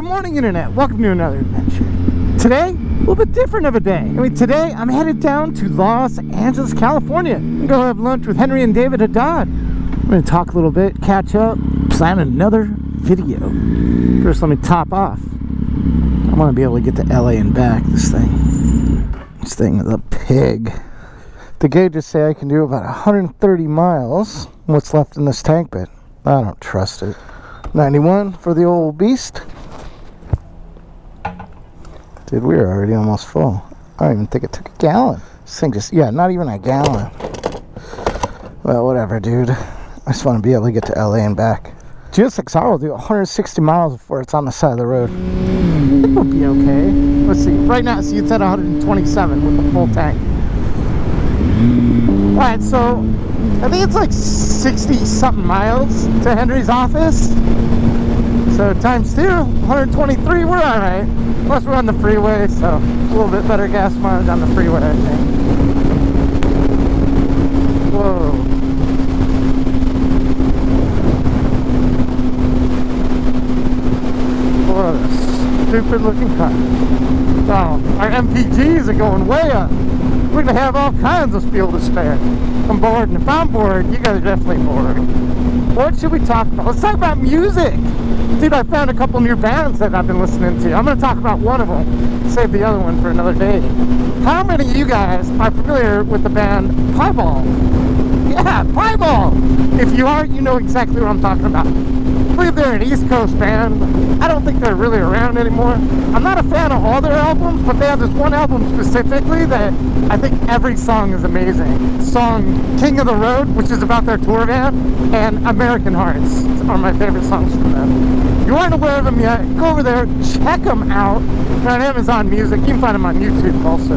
Good morning, Internet. Welcome to another adventure. Today, a little bit different of a day. Today I'm headed down to Los Angeles, California. I'm going to go have lunch with Henry and David Haddad. I'm going to talk a little bit, catch up, plan another video. First, let me top off. I want to be able to get to LA and back. This thing is a pig. The gauges say I can do about 130 miles. What's left in this tank bed? I don't trust it. 91 for the old beast. Dude, we were already almost full. I don't even think it took a gallon. This thing just, yeah, not even a gallon. Well, whatever, dude. I just want to be able to get to LA and back. GSXR will do 160 miles before it's on the side of the road. I think we'll be okay. Let's see. Right now, see, it's at 127 with the full tank. Alright, so I think it's like 60-something miles to Henry's office. So times 2, 123, we're alright. Plus we're on the freeway, so a little bit better gas mileage on the freeway, I think. Whoa. What a stupid looking car. Oh, our MPGs are going way up. We're going to have all kinds of fuel to spare. I'm bored, and if I'm bored, you guys are definitely bored. What should we talk about? Let's talk about music. Dude, I found a couple new bands that I've been listening to. I'm going to talk about one of them. Save the other one for another day. How many of you guys are familiar with the band Piebald? Yeah, Piebald! If you aren't, you know exactly what I'm talking about. I believe they're an East Coast band. I don't think they're really around anymore. I'm not a fan of all their albums, but they have this one album specifically that I think every song is amazing. The song King of the Road, which is about their tour van, and American Hearts are my favorite songs from them. If you aren't aware of them yet, go over there, check them out. They're on Amazon Music. You can find them on YouTube also.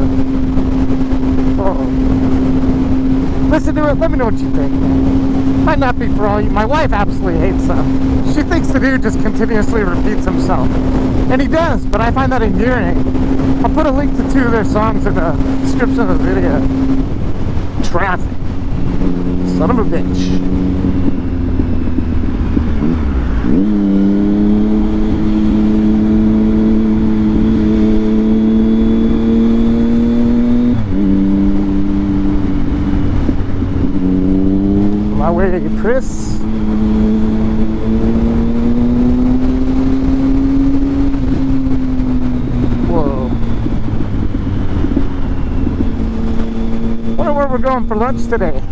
Uh-oh. Listen to it, let me know what you think. Might not be for all you. My wife absolutely hates them. She thinks the dude just continuously repeats himself. And he does, but I find that endearing. I'll put a link to 2 of their songs in the description of the video. Traffic. Son of a bitch. My way to Chris. Whoa. Wonder where we're going for lunch today.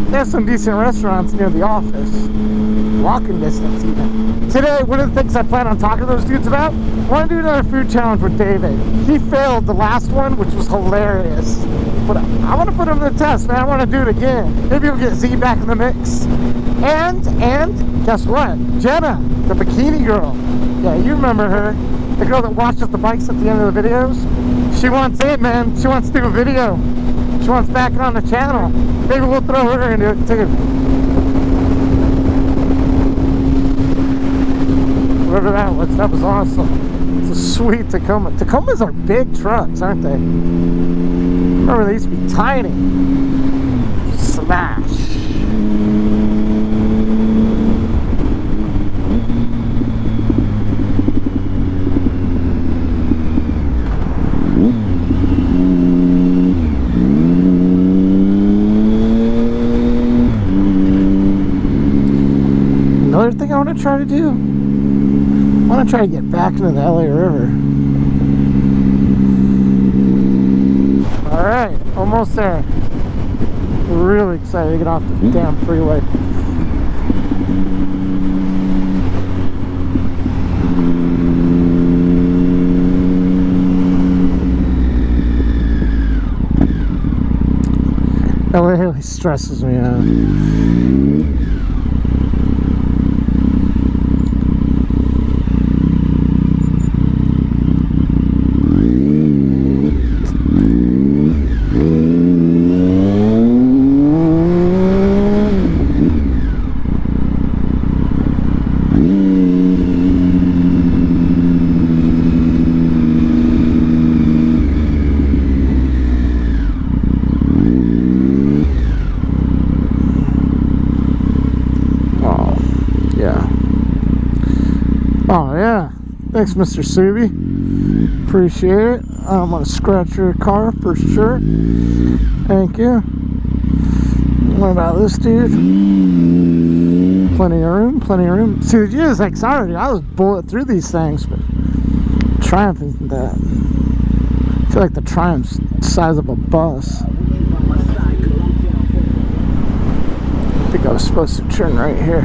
There's some decent restaurants near the office. Walking distance even. Today, one of the things I plan on talking to those dudes about, I want to do another food challenge with David. He failed the last one, which was hilarious. But I want to put him to the test, man. I want to do it again. Maybe we'll get Z back in the mix. And guess what? Jenna, the bikini girl. Yeah, you remember her. The girl that watches the bikes at the end of the videos. She wants in, man. She wants to do a video. She wants back on the channel. Maybe we'll throw her into it too. Whatever that was awesome. It's a sweet Tacoma. Tacomas are big trucks, aren't they? Remember, they used to be tiny. Smash. Another thing I want to try to do, I want to try to get back into the LA River. Alright, almost there. Really excited to get off the damn freeway. LA really stresses me out. Thanks, Mr. Subi. Appreciate it. I don't want to scratch your car for sure. Thank you. What about this dude? Plenty of room, plenty of room. See, the GSX already, I was bullet through these things, but Triumph isn't that. I feel like the Triumph's the size of a bus. I think I was supposed to turn right here.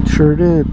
Sure did.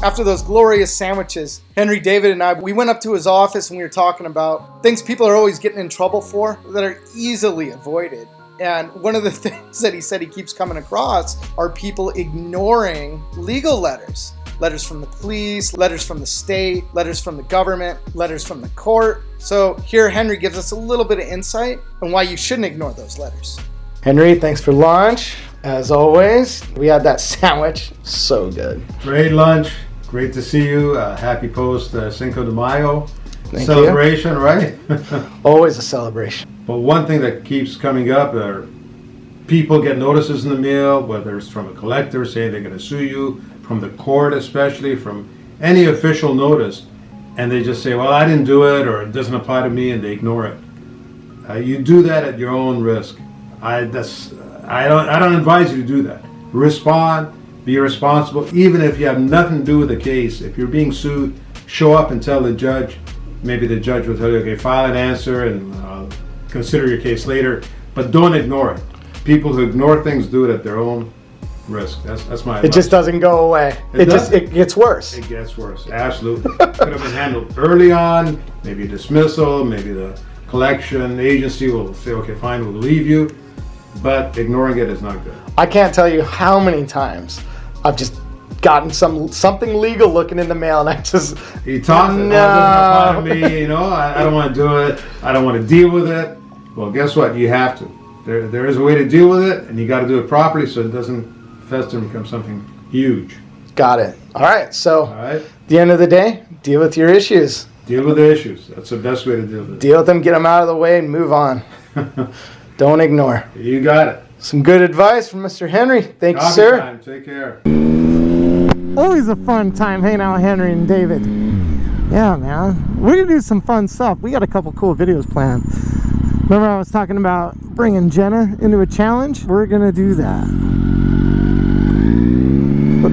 After those glorious sandwiches, Henry, David, and I, we went up to his office and we were talking about things people are always getting in trouble for that are easily avoided. And one of the things that he said he keeps coming across are people ignoring legal letters. Letters from the police, letters from the state, letters from the government, letters from the court. So here Henry gives us a little bit of insight on why you shouldn't ignore those letters. Henry, thanks for lunch. As always, we had that sandwich. So good. Great lunch. Great to see you. Happy post Cinco de Mayo celebration, you. Right? Always a celebration. But one thing that keeps coming up are people get notices in the mail, whether it's from a collector saying they're going to sue you, from the court especially, from any official notice, and they just say, well, I didn't do it, or it doesn't apply to me, and they ignore it. You do that at your own risk. I don't advise you to do that. Respond. Be responsible, even if you have nothing to do with the case. If you're being sued, show up and tell the judge. Maybe the judge will tell you, okay, file an answer and consider your case later. But don't ignore it. People who ignore things do it at their own risk. That's my advice. It just doesn't go away. It gets worse. It gets worse, absolutely. Could have been handled early on, maybe a dismissal, maybe the collection agency will say, okay, fine, we'll leave you. But ignoring it is not good. I can't tell you how many times I've just gotten something legal looking in the mail, and I just he talks it. No, it doesn't apply to me. You know, I don't want to do it. I don't want to deal with it. Well, guess what? You have to. There is a way to deal with it, and you got to do it properly so it doesn't fester and become something huge. Got it. All right. So, at the end of the day, deal with your issues. Deal with the issues. That's the best way to deal with it. Deal with them, get them out of the way, and move on. Don't ignore. You got it. Some good advice from Mr. Henry. Thank you, sir. Time. Take care. Always a fun time hanging out with Henry and David. Yeah, man. We're going to do some fun stuff. We got a couple cool videos planned. Remember I was talking about bringing Jenna into a challenge? We're going to do that.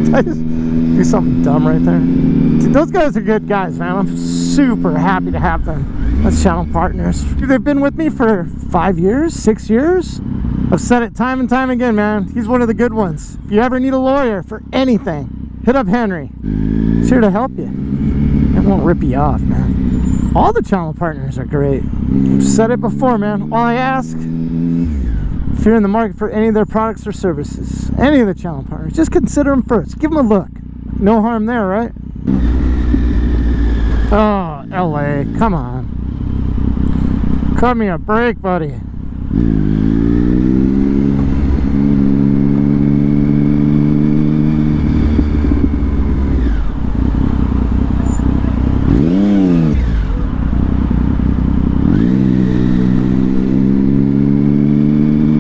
Did I just do something dumb right there? Dude, those guys are good guys, man. I'm super happy to have them as channel partners. Dude, they've been with me for 5 years, 6 years. I've said it time and time again, man. He's one of the good ones. If you ever need a lawyer for anything, hit up Henry. He's here to help you. It won't rip you off, man. All the channel partners are great. I've said it before, man. All I ask, if you're in the market for any of their products or services, any of the channel partners, just consider them first. Give them a look. No harm there, right? Oh, LA, come on. Cut me a break, buddy.